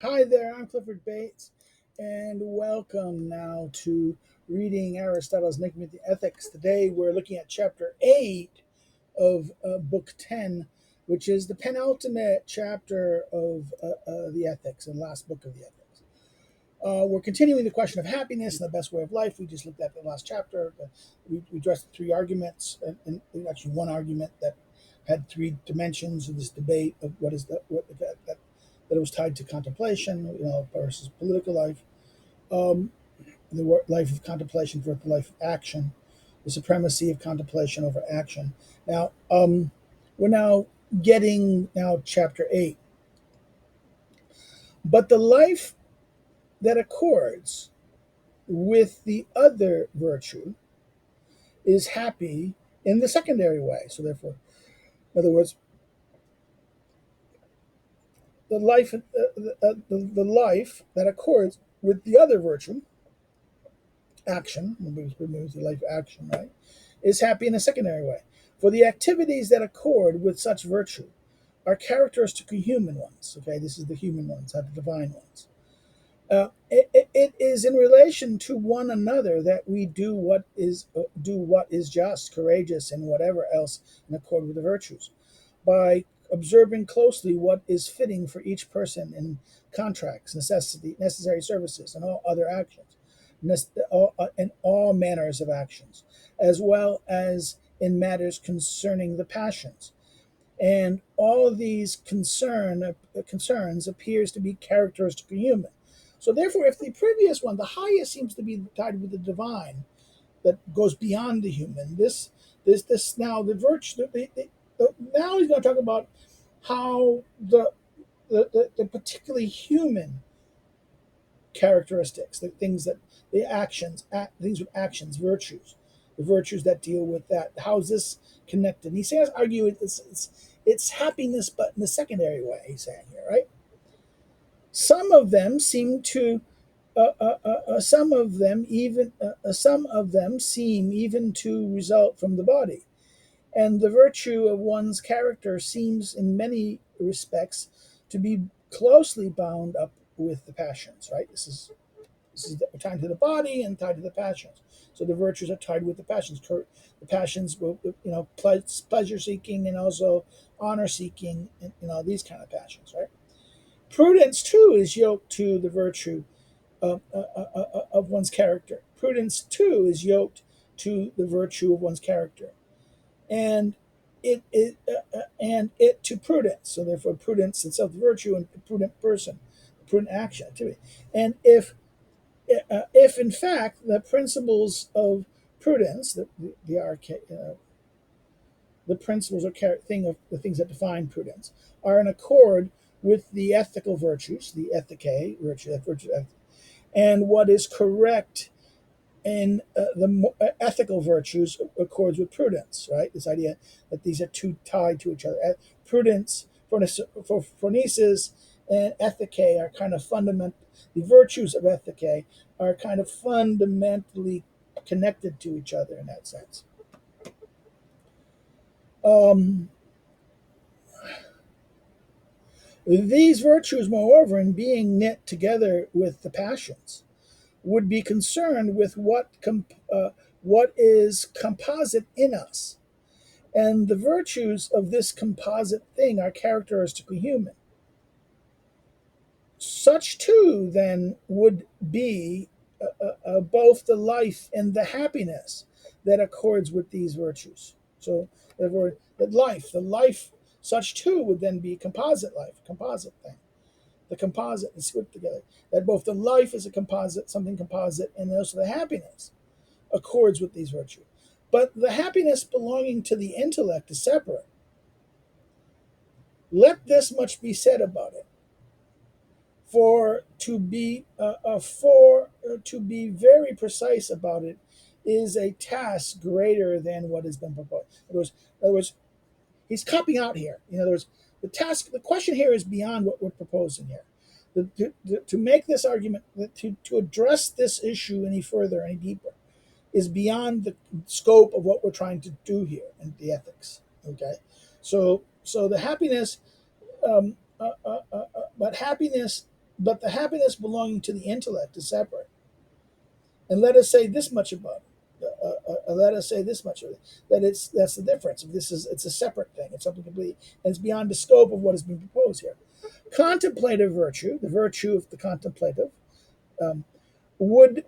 Hi there, I'm Clifford Bates, and welcome now to reading Aristotle's Nicomachean Ethics. Today we're looking at chapter 8 of book 10, which is the penultimate chapter of the Ethics, the last book of the Ethics. We're continuing the question of happiness and the best way of life. We just looked at the last chapter. We addressed three arguments, and actually one argument that had three dimensions of this debate of what is that it was tied to contemplation, versus political life, um, the life of contemplation versus the life of action, the supremacy of contemplation over action. Now, we're now getting chapter 8, but the life that accords with the other virtue is happy in the secondary way. So, therefore, in other words, the life that accords with the other virtue, action, removes the life action, right, is happy in a secondary way. For the activities that accord with such virtue are characteristically human ones. Okay, this is the human ones, not the divine ones. It is in relation to one another that we do what is just, courageous, and whatever else in accord with the virtues, by observing closely what is fitting for each person in contracts, necessary services, and all other actions, and all manners of actions, as well as in matters concerning the passions. And all of these concerns appears to be characteristically human. So therefore, if the previous one, the highest, seems to be tied with the divine, that goes beyond the human, this now the virtue. Now he's going to talk about how the particularly human characteristics, the things that the actions, things with actions, virtues, the virtues that deal with that. How is this connected? And he says, argue it's happiness, but in a secondary way. He's saying here, right? Some of them seem to, some of them seem even to result from the body, and the virtue of one's character seems, in many respects, to be closely bound up with the passions. Right? This is tied to the body and tied to the passions. So the virtues are tied with the passions. The passions will, pleasure seeking and also honor seeking, and these kind of passions, right? Prudence too is yoked to the virtue of one's character. Prudence too is yoked to the virtue of one's character, and it to prudence. So therefore, prudence itself, the virtue, and the prudent person, the prudent action, activity. And if in fact the principles of prudence, the principles or thing of the things that define prudence, are in accord with the ethical virtues, the ethicae virtue, and what is correct in the ethical virtues accords with prudence, right? This idea that these are two tied to each other. Prudence, for phronesis, and ethicae are kind of fundamental. The virtues of ethicae are kind of fundamentally connected to each other in that sense. Um, these virtues, moreover, in being knit together with the passions, would be concerned with what is composite in us, and the virtues of this composite thing are characteristically human. Such too, then, would be both the life and the happiness that accords with these virtues. So, therefore, the life, such too would then be composite life, composite thing. The composite is put together. That both the life is a composite, something composite, and also the happiness accords with these virtues. But the happiness belonging to the intellect is separate. Let this much be said about it. To be very precise about it is a task greater than what has been proposed. In other words, he's copying out here. In other words, the question here is beyond what we're proposing here. To make this argument, to address this issue any further, any deeper, is beyond the scope of what we're trying to do here in the ethics. Okay, so the happiness, but happiness but the happiness belonging to the intellect is separate. And let us say this much about it. Let us say this much of it, that that's the difference. It's a separate thing. It's something completely, and it's beyond the scope of what is being proposed here. Contemplative virtue, the virtue of the contemplative, um, would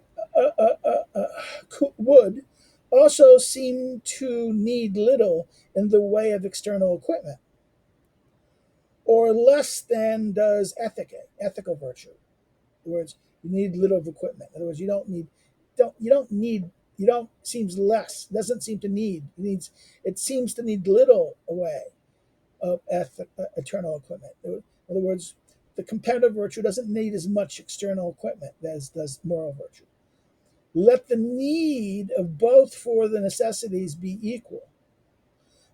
would also seem to need little in the way of external equipment, or less than does ethical virtue. In other words, you need little of equipment. In other words, you don't seems less, doesn't seem to need. It seems to need little away of eternal equipment. In other words, the competitive virtue doesn't need as much external equipment as does moral virtue. Let the need of both for the necessities be equal.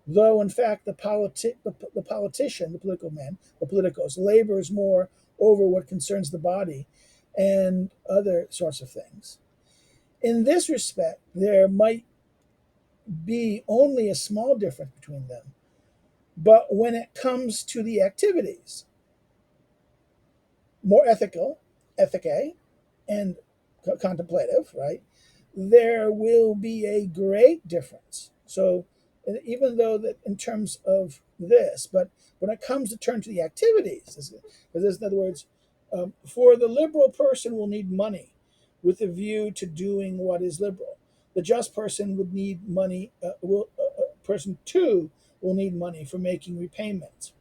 Though, in fact, the politician, the political man, the politicos, labors more over what concerns the body and other sorts of things. In this respect, there might be only a small difference between them. But when it comes to the activities, more ethicae, and contemplative, right, there will be a great difference. So even though that in terms of this, but when it comes to turn to the activities, because in other words, for the liberal person will need money with a view to doing what is liberal. The just person would need money. Person two will need money for making repayments.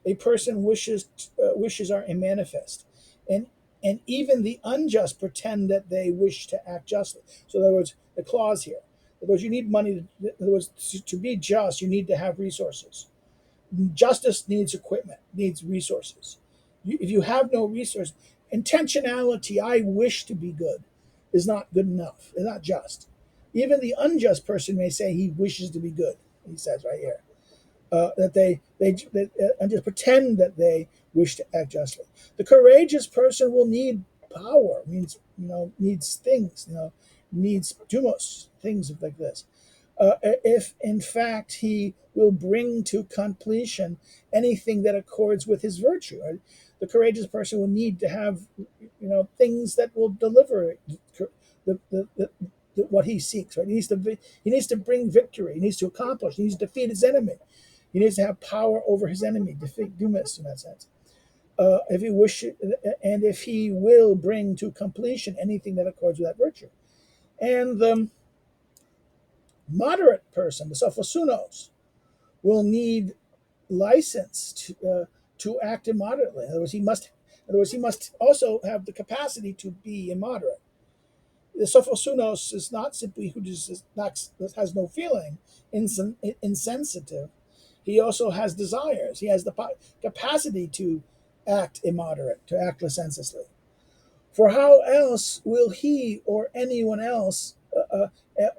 A person wishes are manifest, and even the unjust pretend that they wish to act justly. So, in other words, the clause here. In other words, you need money. In other words, to be just, you need to have resources. Justice needs equipment, needs resources. If you have no resource, intentionality, I wish to be good, is not good enough. It's not just. Even the unjust person may say he wishes to be good. He says right here that and just pretend that they wish to act justly. The courageous person will need power, needs things, needs tumos, things like this. If in fact he will bring to completion anything that accords with his virtue. Right? The courageous person will need to have, things that will deliver what he seeks. Right? He needs to bring victory. He needs to accomplish. He needs to defeat his enemy. He needs to have power over his enemy, defeat Dumas in that sense. If he wishes, and if he will bring to completion anything that accords with that virtue. And the moderate person, the sophosunos, will need license to act immoderately. In other words, he must also have the capacity to be immoderate. The sophosunos is not simply who just has no feeling, insensitive. He also has desires. He has the capacity to act immoderate, to act licentiously. For how else will he or anyone else,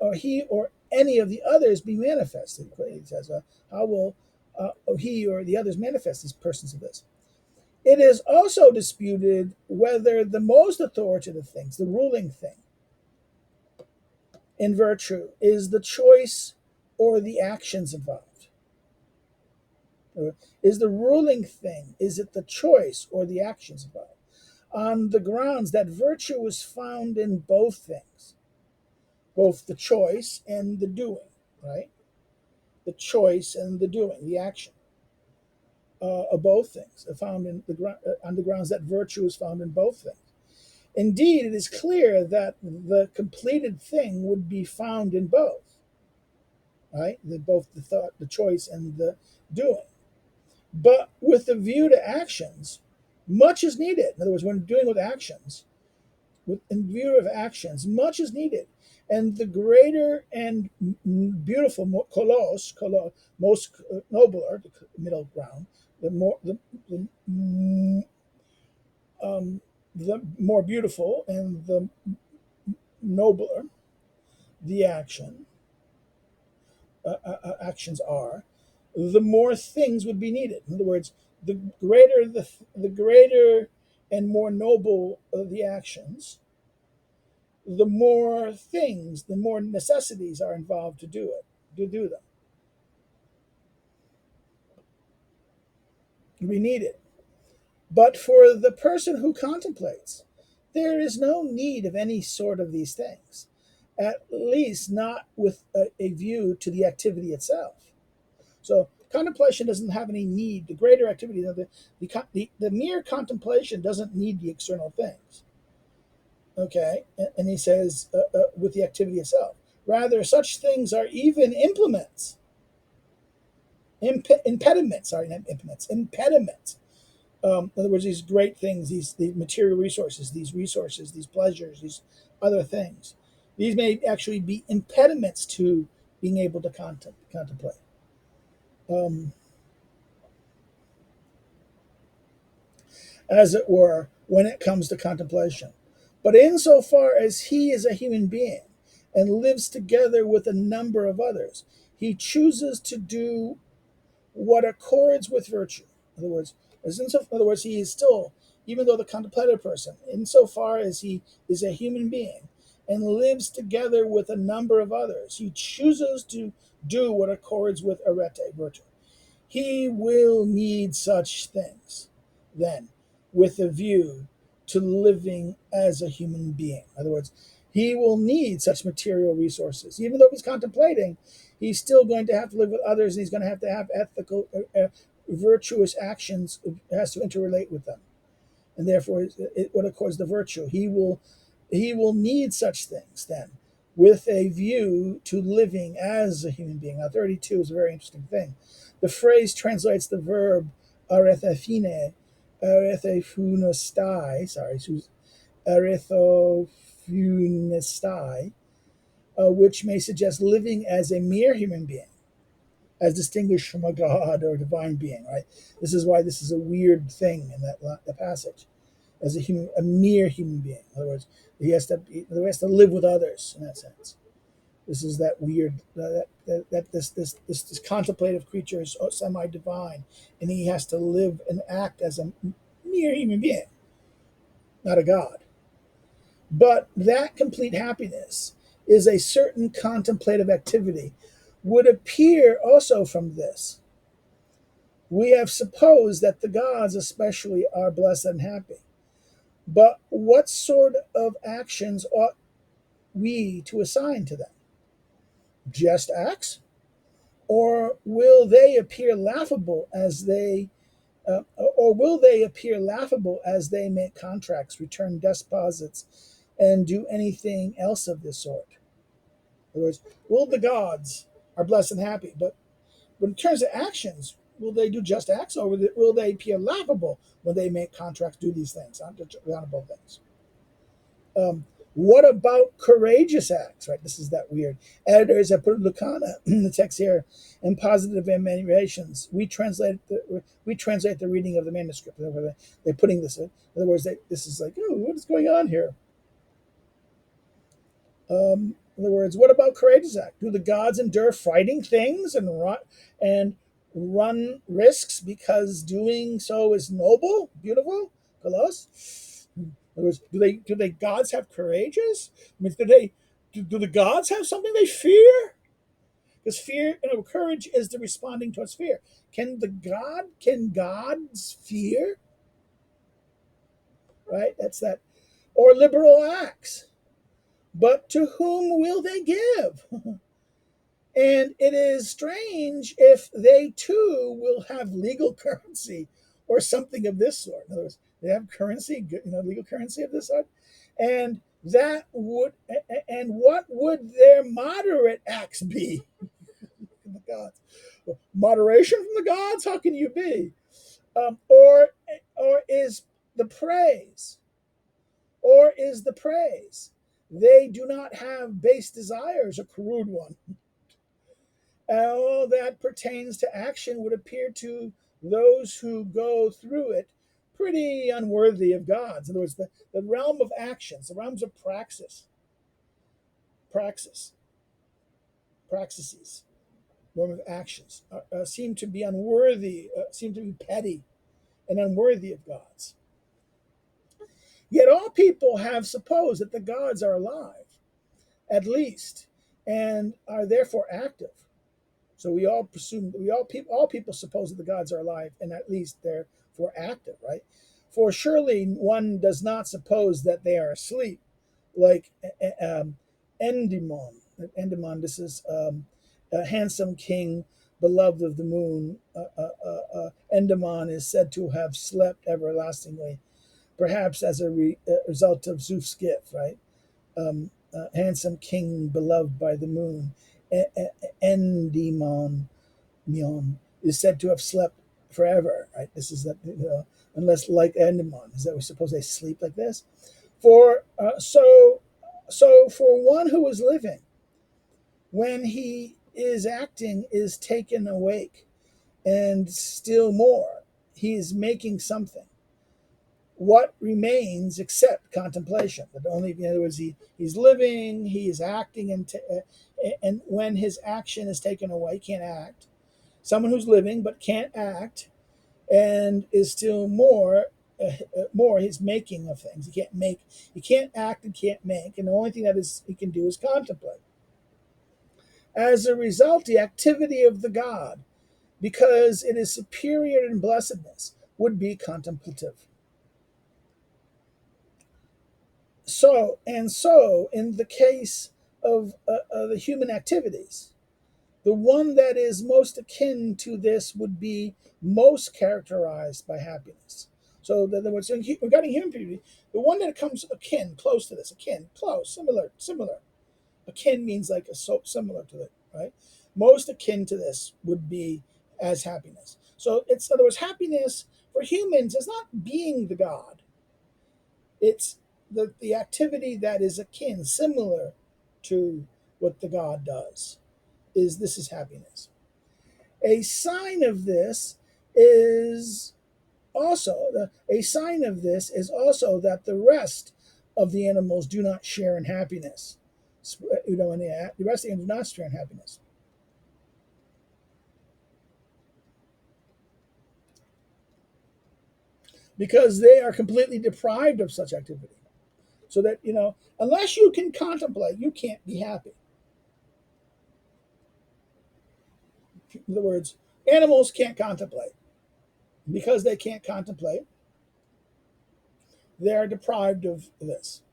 or he or any of the others be manifested? He says, how will he or the others manifest these persons of this? It is also disputed whether the most authoritative things, the ruling thing in virtue, is the choice or the actions involved. Is the ruling thing, is it the choice or the actions involved? On the grounds that virtue is found in both things, both the choice and the doing, right? The choice and the doing, the action of both things are found on the grounds that virtue is found in both things. Indeed, it is clear that the completed thing would be found in both, right? Both the thought, the choice, and the doing. But with the view to actions, much is needed. In other words, when dealing with actions, in view of actions, much is needed. And the greater and beautiful, most nobler, the middle ground, the more beautiful and the nobler the actions are, the more things would be needed. In other words, the greater and more noble the actions, the more things, the more necessities are involved to do them. We need it. But for the person who contemplates, there is no need of any sort of these things, at least not with a view to the activity itself. So contemplation doesn't have any need. The greater activity, the mere contemplation doesn't need the external things. Okay, and he says with the activity itself. Rather, such things are even implements, impediments. Sorry, not implements, impediments. In other words, these great things, these material resources, these pleasures, these other things, these may actually be impediments to being able to contemplate. Um, as it were, when it comes to contemplation. But insofar as he is a human being and lives together with a number of others, he chooses to do what accords with virtue. In other words, he is still, even though the contemplative person, insofar as he is a human being and lives together with a number of others, he chooses to do what accords with arete, virtue. He will need such things then, with a view to living as a human being. In other words, he will need such material resources. Even though he's contemplating, he's still going to have to live with others, and he's going to have ethical, virtuous actions. It has to interrelate with them, and therefore, what accords the virtue. He will need such things then, with a view to living as a human being. Now, 32 is a very interesting thing. The phrase translates the verb arethafine, arethafunestai, arethofunestai, which may suggest living as a mere human being, as distinguished from a god or divine being, right? This is why this is a weird thing in the passage, as a mere human being. In other words, he has to live with others in that sense. This is that weird that this contemplative creature is semi-divine, and he has to live and act as a mere human being, not a god. But that complete happiness is a certain contemplative activity. Would appear also from this. We have supposed that the gods especially are blessed and happy. But what sort of actions ought we to assign to them? Just acts? Or will they appear laughable as they make contracts, return deposits, and do anything else of this sort? In other words, will the gods are blessed and happy, but in terms of actions, will they do just acts, or will they appear laughable when they make contracts, do these things, honorable things? What about courageous acts? Right, this is that weird. Editors have put Lucana in the text here in positive emanations. We translate the reading of the manuscript. They're putting this in. In other words, this is like, oh, what is going on here? In other words, what about courageous act? Do the gods endure fighting things and run risks because doing so is noble, beautiful, kalos? In other words, do they gods have courageous? I mean, do the gods have something they fear? Because courage is the responding towards fear. Can gods fear? Right? That's that. Or liberal acts. But to whom will they give? And it is strange if they too will have legal currency or something of this sort. In other words, they have currency, legal currency of this sort. And what would their moderate acts be? From the gods. Moderation from the gods? How can you be? Or is the praise? Or is the praise? They do not have base desires, a crude one. All that pertains to action would appear to those who go through it pretty unworthy of gods. In other words, the realm of actions, the realms of praxis, praxises, realm of actions, seem to be unworthy, seem to be petty and unworthy of gods. Yet all people have supposed that the gods are alive, at least, and are therefore active. So we all people suppose that the gods are alive and at least they're for active, right? For surely one does not suppose that they are asleep, like Endymon. Endymon, this is a handsome king, beloved of the moon. Endymon is said to have slept everlastingly, perhaps as a result of Zeus' gift, right? Handsome king, beloved by the moon. Endymon is said to have slept forever, right? This is that, unless like Endymon, is that we suppose they sleep like this? For so for one who is living, when he is acting, is taken awake, and still more, he is making something. What remains except contemplation? But only, in other words, he's living, he is acting, and when his action is taken away, he can't act. Someone who's living but can't act, and is still more his making of things. He can't act and can't make, and the only thing that is he can do is contemplate. As a result, the activity of the God, because it is superior in blessedness, would be contemplative. So in the case of the human activities, the one that is most akin to this would be most characterized by happiness. So, in other words, regarding human beauty, the one that comes akin, close to this, akin, close, similar. Akin means like so similar to it, right? Most akin to this would be as happiness. So, it's, in other words, happiness for humans is not being the God. It's the activity that is akin, similar to what the God does. This is happiness. A sign of this is that the rest of the animals do not share in happiness. And the rest of them do not share in happiness, because they are completely deprived of such activity. So that, unless you can contemplate, you can't be happy. In other words, animals can't contemplate. Because they can't contemplate, they are deprived of this.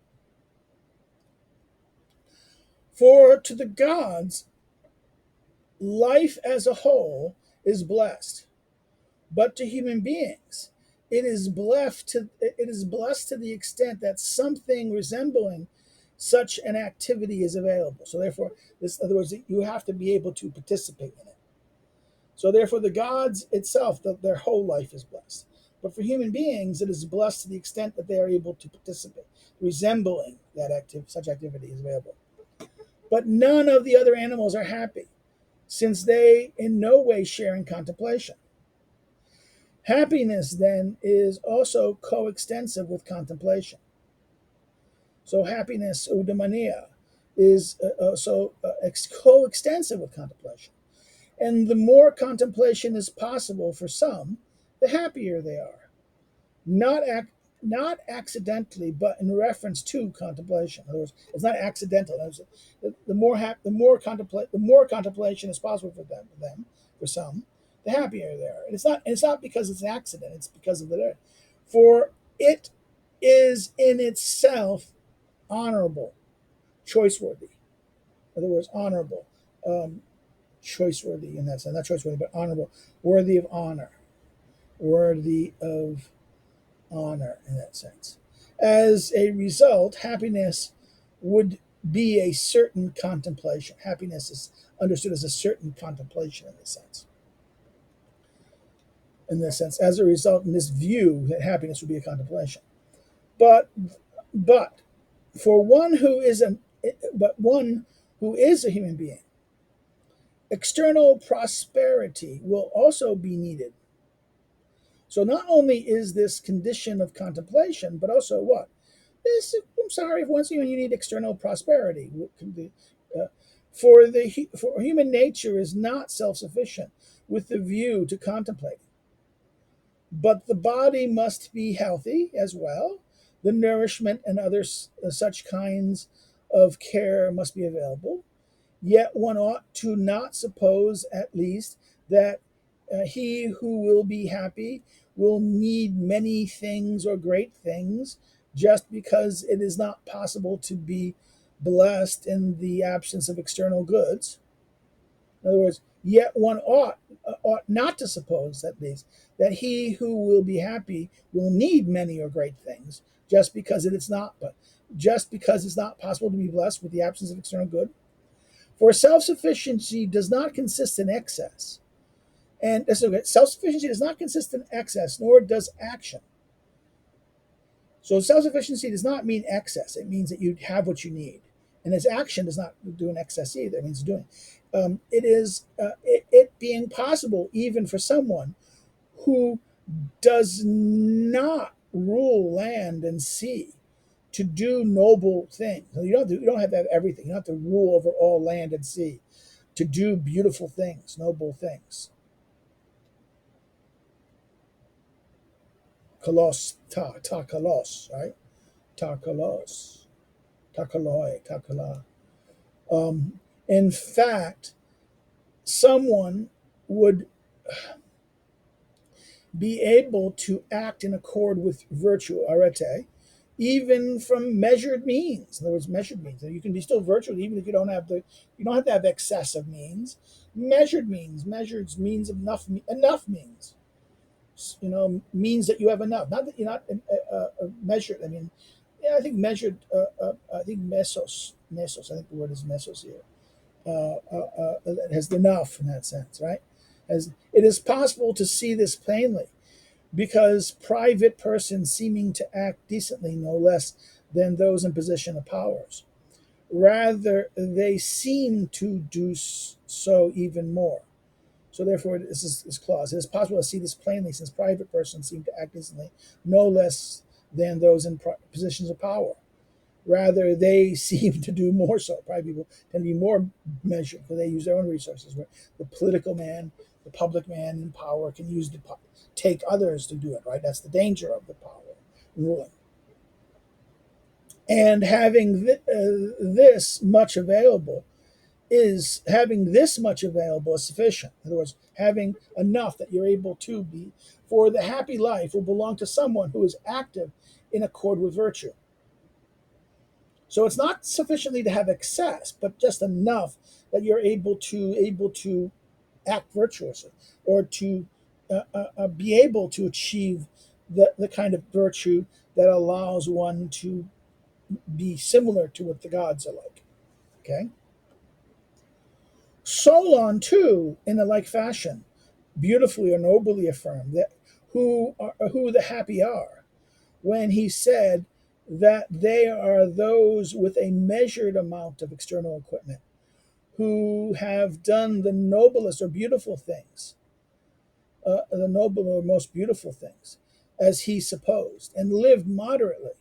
For to the gods, life as a whole is blessed, but to human beings, it is blessed to the extent that something resembling such an activity is available. So therefore, in other words, you have to be able to participate in it. So therefore, the gods itself, their whole life is blessed. But for human beings, it is blessed to the extent that they are able to participate, resembling such activity is available. But none of the other animals are happy, since they in no way share in contemplation. Happiness, then, is also coextensive with contemplation. So happiness, eudaimonia, is also coextensive with contemplation. And the more contemplation is possible for some, the happier they are. Not accidentally, but in reference to contemplation. In other words, it's not accidental. The more contemplation is possible for some, the happier they are. And it's not because it's an accident. It's because of the for it is in itself honorable, choice-worthy. In other words, honorable, choice-worthy in that sense. Not choice-worthy, but honorable, worthy of honor, worthy of honor in that sense. As a result, happiness would be a certain contemplation. Happiness is understood as a certain contemplation in this sense. As a result, in this view, that happiness would be a contemplation. But but for one who is a human being, external prosperity will also be needed. So not only is this condition of contemplation, but also what? I'm sorry, once you need external prosperity. Uh, for human nature is not self-sufficient with the view to contemplating. But the body must be healthy as well. The nourishment and other such kinds of care must be available. Yet one ought to not suppose, at least, that he who will be happy will need many things or great things just because it is not possible to be blessed in the absence of external goods. In other words, yet one ought not to suppose that he who will be happy will need many or great things just because it is not, but just because it's not possible to be blessed with the absence of external good. For self-sufficiency does not consist in excess. And self-sufficiency does not consist in excess, nor does action. So self-sufficiency does not mean excess. It means that you have what you need. And as action does not do an excess either. It means doing. It is it being possible even for someone who does not rule land and sea to do noble things. You don't have to have everything. You don't have to rule over all land and sea to do beautiful things, noble things. Kalos, right? Kalos, takaloi, takala. In fact, someone would be able to act in accord with virtue, arete, even from measured means. In other words, measured means. You can be still virtuous even if you don't have to have excessive means. Measured means, means enough means. Means that you have enough. Not that you're not measured. I mean, yeah, I think measured. I think mesos. I think the word is mesos here. Has enough in that sense, right? As it is possible to see this plainly, because private persons seeming to act decently no less than those in position of powers, rather they seem to do so even more. So therefore, this is this clause. It is possible to see this plainly, since private persons seem to act decently no less than those in positions of power. Rather, they seem to do more so. Private people tend to be more measured because they use their own resources. Where the political man, the public man in power can take others to do it. Right? That's the danger of the power ruling. And having this much available is sufficient. In other words, having enough that you're able to be for the happy life will belong to someone who is active in accord with virtue. So it's not sufficiently to have excess, but just enough that you're able to act virtuously, or to be able to achieve the kind of virtue that allows one to be similar to what the gods are like. Okay. Solon too, in a like fashion, beautifully or nobly affirmed that who the happy are, when he said that they are those with a measured amount of external equipment, who have done the noblest or beautiful things, the noble or most beautiful things, as he supposed, and lived moderately.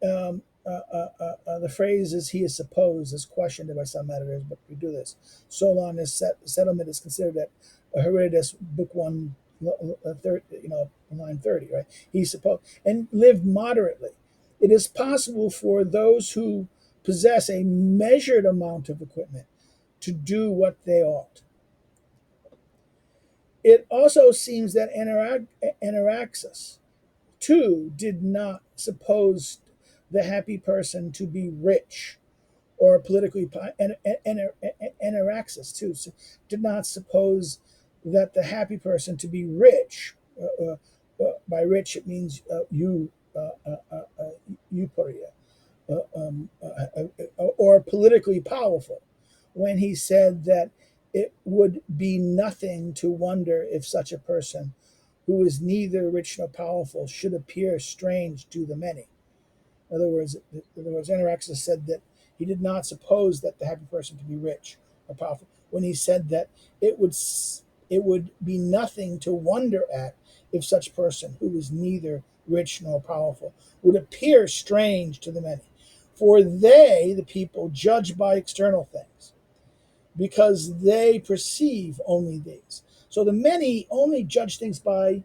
The phrase "as he is supposed" is questioned by some editors, but we do this. Solon is settlement is considered at Herodotus, book 1, line 30, right? He supposed and lived moderately. It is possible for those who possess a measured amount of equipment to do what they ought. It also seems that Anaxagoras too did not suppose the happy person to be rich or politically. Anaxagoras too did not suppose that the happy person to be rich. By rich, it means euphoria, or politically powerful, when he said that it would be nothing to wonder if such a person, who is neither rich nor powerful, should appear strange to the many. In other words, Anaxagoras said that he did not suppose that the happy person to be rich or powerful, when he said that it would be nothing to wonder at if such person, who is neither rich nor powerful, would appear strange to the many. For they, the people, judge by external things, because they perceive only these. So the many only judge things by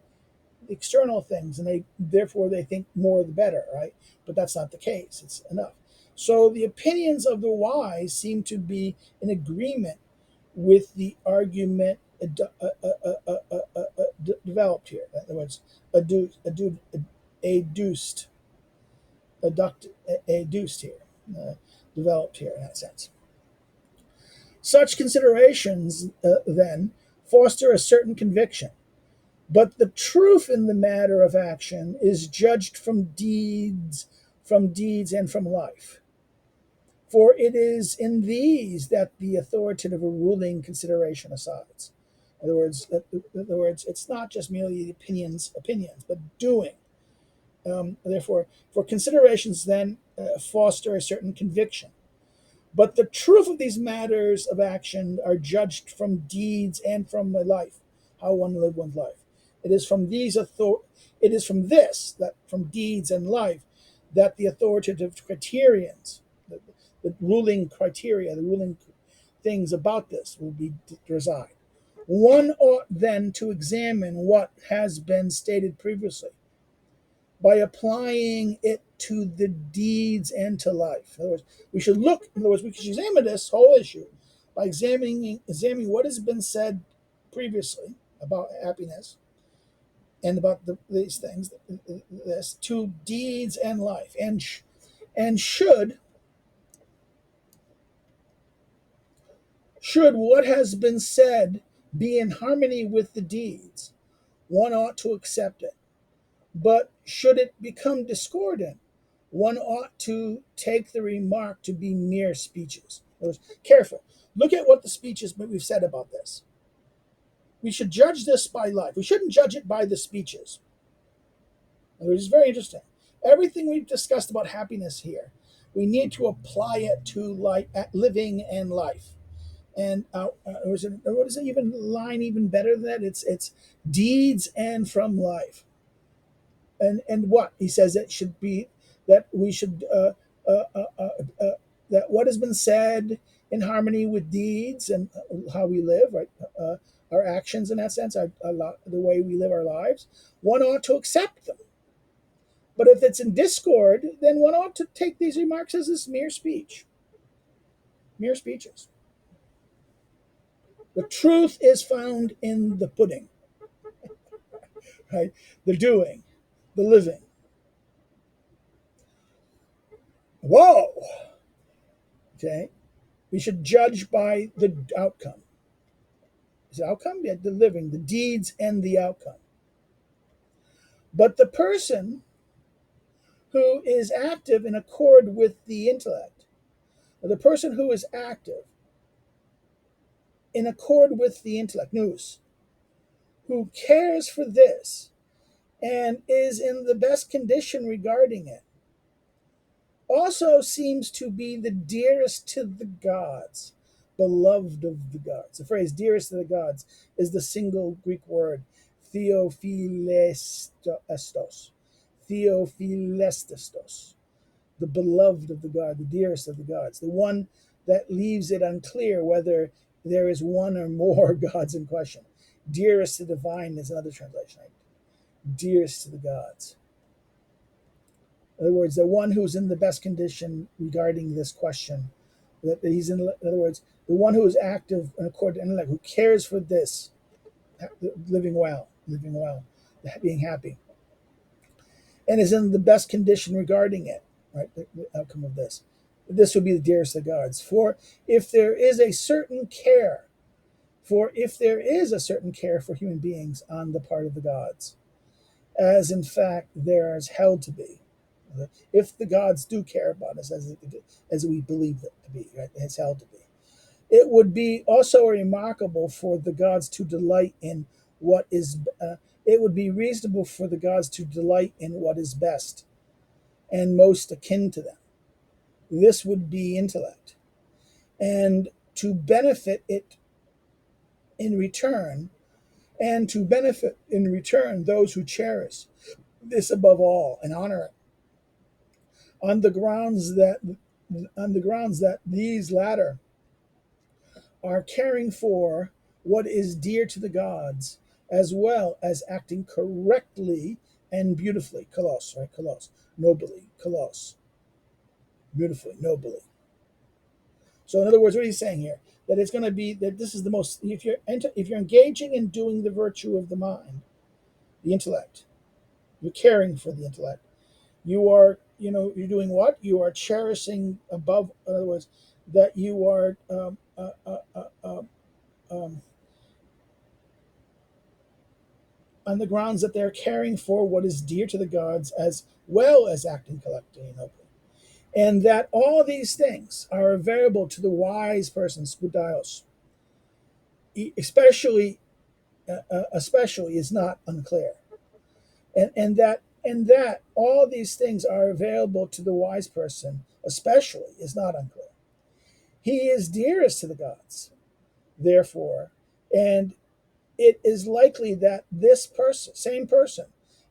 external things, and therefore they think more the better, right? But that's not the case. It's enough. So the opinions of the wise seem to be in agreement with the argument developed here. In other words, adduced, adduced here, developed here in that sense. Such considerations, then, foster a certain conviction. But the truth in the matter of action is judged from deeds and from life. For it is in these that the authoritative or ruling consideration asides. In other words, it's not just merely opinions, but doing. Therefore, for considerations then foster a certain conviction. But the truth of these matters of action are judged from deeds and from life, how one live one's life. It is from it is from this, that from deeds and life, that the authoritative criterions, the ruling criteria, the ruling things about this will be reside. One ought then to examine what has been stated previously by applying it to the deeds and to life. In other words, we should we should examine this whole issue by examining what has been said previously about happiness and about these things, this to deeds and life, and should what has been said be in harmony with the deeds, one ought to accept it. But should it become discordant, one ought to take the remark to be mere speeches. Careful. Look at what the speeches we've said about this. We should judge this by life. We shouldn't judge it by the speeches. It's very interesting. Everything we've discussed about happiness here, we need to apply it to living and life. And what is it even line even better than that? It's deeds and from life. And what he says it should be that we should that what has been said in harmony with deeds and how we live, right? Our actions in that sense, the way we live our lives, one ought to accept them. But if it's in discord, then one ought to take these remarks as this mere speech, mere speeches. The truth is found in the pudding, right? The doing, the living. Whoa! Okay? We should judge by the outcome. Is it outcome? Yeah, the living, the deeds, and the outcome. But the person who is active in accord with the intellect, or the person who is active in accord with the intellect, nous, who cares for this and is in the best condition regarding it, also seems to be the dearest to the gods, beloved of the gods. The phrase dearest to the gods is the single Greek word theophilastos. Theophilastos. The beloved of the god, the dearest of the gods. The one that leaves it unclear whether there is one or more gods in question. Dearest to the divine is another translation. Right? Dearest to the gods. In other words, the one who's in the best condition regarding this question, that he's in other words, the one who is active in accord to intellect, who cares for this, living well, being happy, and is in the best condition regarding it, right? The outcome of this. This would be the dearest of gods. For if there is a certain care for human beings on the part of the gods, as in fact there is held to be, if the gods do care about us as we believe it to be, right? It's held to be. It would be also remarkable for the gods to delight in what is. It would be reasonable for the gods to delight in what is best and most akin to them. This would be intellect, and to benefit it in return, those who cherish this above all and honor it on the grounds that these latter are caring for what is dear to the gods, as well as acting correctly and beautifully. Kalos, right? Kalos. Nobly. Kalos. Beautifully, nobly. So in other words, what are you saying here? that it's going to be that this is the most, if you're engaging in doing the virtue of the mind, the intellect, you're caring for the intellect. You are, you're doing what? You are cherishing above, in other words, that you are um, on the grounds that they're caring for what is dear to the gods as well as acting collectively and nobly. And that all these things are available to the wise person, Spudios, especially, especially is not unclear. And that all these things are available to the wise person, especially is not unclear. He is dearest to the gods, therefore, and it is likely that this person, same person,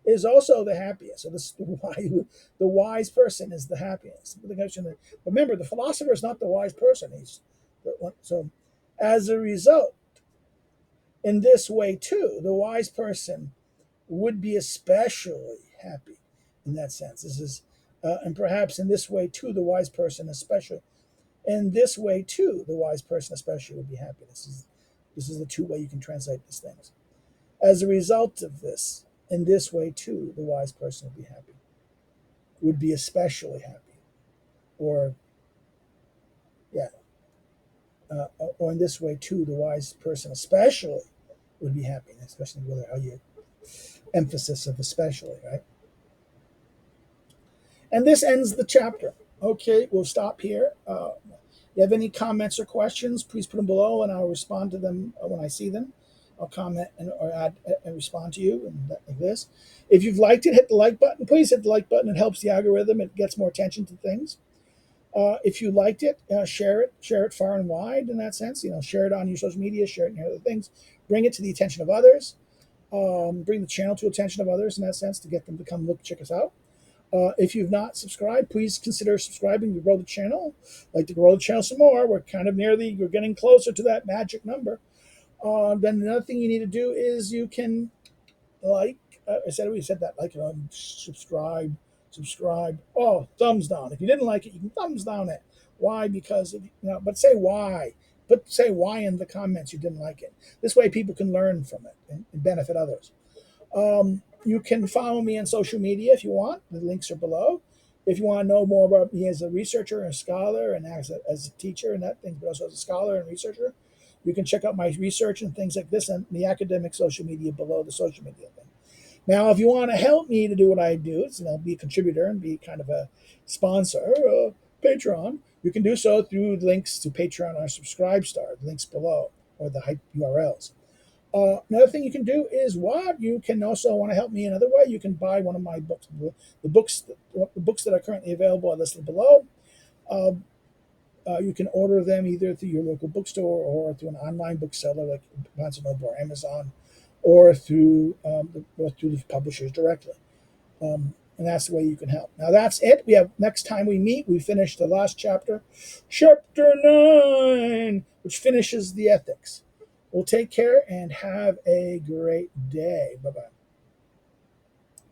is also the happiest. So this the wise person is the happiest. Remember, the philosopher is not the wise person. So, as a result, in this way too, the wise person would be especially happy. In that sense, this is, and perhaps in this way too, the wise person especially. In this way too, the wise person especially would be happy. This is the two way you can translate these things. As a result of this, in this way too, the wise person would be happy, would be especially happy, or yeah, or in this way too, the wise person especially would be happy, especially with how you emphasis of especially, right? And this ends the chapter. Okay, we'll stop here. You have any comments or questions, please put them below and I'll respond to them when I see them. I'll comment or add and respond to you and like this. If you've liked it, hit the like button. Please hit the like button. It helps the algorithm. It gets more attention to things. If you liked it, share it. Share it far and wide in that sense. Share it on your social media. Share it in your other things. Bring it to the attention of others. Bring the channel to the attention of others in that sense to get them to come look, check us out. If you've not subscribed, please consider subscribing to grow the channel. I'd like to grow the channel some more. We're kind of we're getting closer to that magic number. Then another thing you need to do is you can like, we said that, like, subscribe. Oh, thumbs down. If you didn't like it, you can thumbs down it. Why? Because, but say why. Say why in the comments you didn't like it. This way people can learn from it and benefit others. You can follow me on social media if you want. The links are below. If you want to know more about me as a researcher and a scholar and as a teacher and that thing, but also as a scholar and researcher, you can check out my research and things like this on the academic social media below the social media thing. Now, if you want to help me to do what I do, it's, be a contributor and be kind of a sponsor, Patreon, you can do so through links to Patreon or Subscribestar, links below, or the hype URLs. Another thing you can do is you can also want to help me another way. You can buy one of my books. The books that are currently available are listed below. You can order them either through your local bookstore or through an online bookseller like Barnes & Noble or Amazon, or through the publishers directly. And that's the way you can help. Now that's it. Next time we meet, we finish the last chapter, chapter 9, which finishes the ethics. Well, take care and have a great day. Bye-bye.